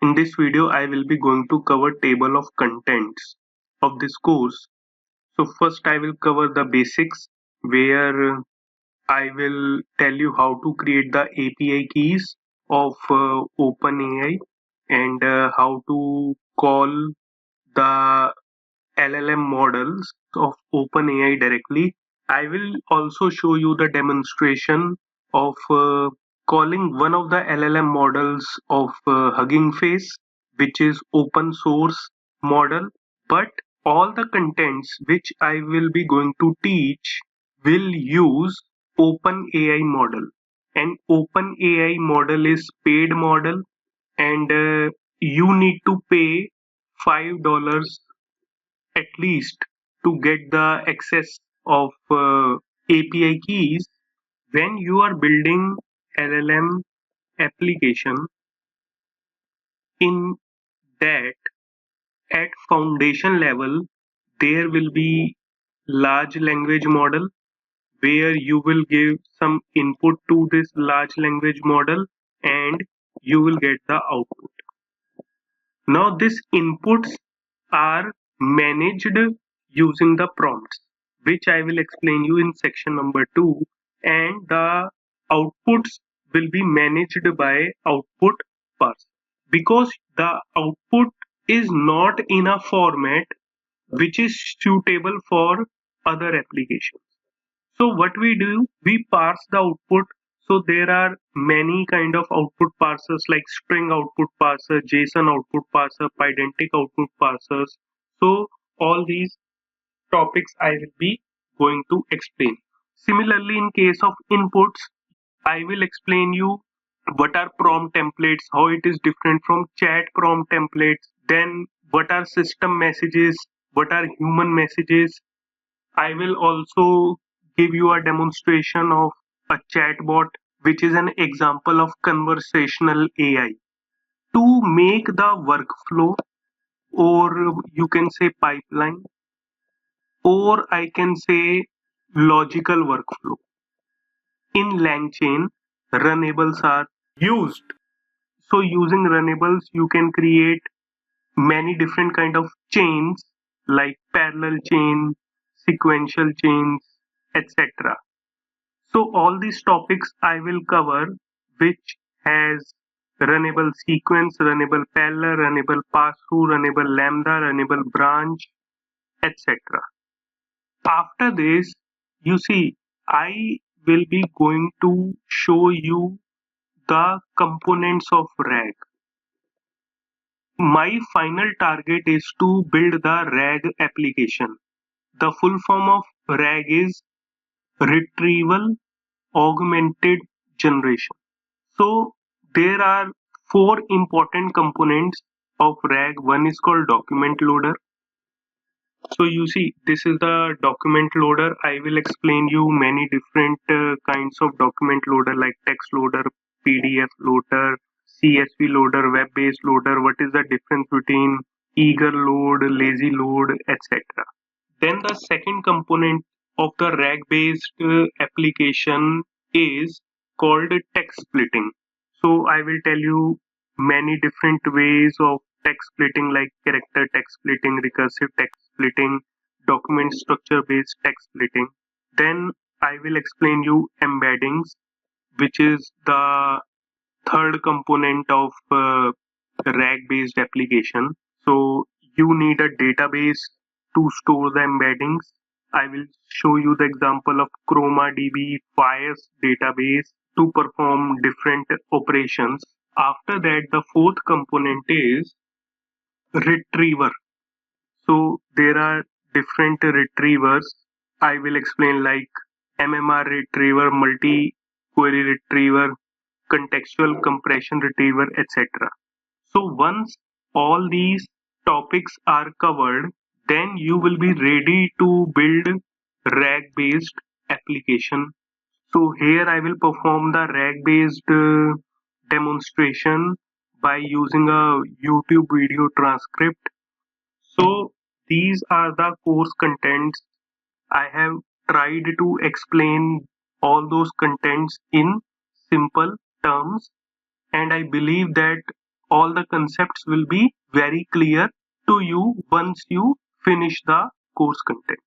In this video, I will be going to cover table of contents of this course. So first I will cover the basics where I will tell you how to create the API keys of OpenAI and how to call the LLM models of OpenAI directly. I will also show you the demonstration of calling one of the LLM models of Hugging Face, which is open source model. But all the contents which I will be going to teach will use OpenAI model. And OpenAI model is paid model, and you need to pay $5 at least to get the access of API keys. When you are building LLM application, in that at foundation level there will be large language model where you will give some input to this large language model and you will get the output. Now these inputs are managed using the prompts, which I will explain you in section number 2, and the outputs will be managed by output parser because the output is not in a format which is suitable for other applications. So what we do, we parse the output. So there are many kind of output parsers like string output parser, JSON output parser, Pydantic output parsers. So all these topics I will be going to explain. Similarly, in case of inputs, I will explain you what are prompt templates, how it is different from chat prompt templates, then what are system messages, what are human messages. I will also give you a demonstration of a chatbot, which is an example of conversational AI. To make the workflow, or you can say pipeline, or I can say logical workflow. In LangChain, runnables are used. So using runnables, you can create many different kind of chains like parallel chain, sequential chains, etc. So all these topics I will cover, which has runnable sequence, runnable parallel, runnable pass-through, runnable lambda, runnable branch, etc. After this, you see, I will be going to show you the components of RAG. My final target is to build the RAG application. The full form of RAG is Retrieval-Augmented Generation. So there are four important components of RAG. One is called document loader. So you see, this is the document loader. I will explain you many different kinds of document loader like text loader, PDF loader, CSV loader, web-based loader. What is the difference between eager load, lazy load, etc. Then the second component of the RAG-based application is called text splitting. So I will tell you many different ways of text splitting like character text splitting, recursive text splitting, document structure based text splitting. Then I will explain you embeddings, which is the third component of RAG based application. So you need a database to store the embeddings. I will show you the example of ChromaDB Fires database to perform different operations. After that, the fourth component is retriever. So there are different retrievers. I will explain like MMR retriever, multi-query retriever, contextual compression retriever, etc. So once all these topics are covered, then you will be ready to build RAG-based application. So here I will perform the RAG-based demonstration by using a YouTube video transcript. So these are the course contents. I have tried to explain all those contents in simple terms, and I believe that all the concepts will be very clear to you once you finish the course content.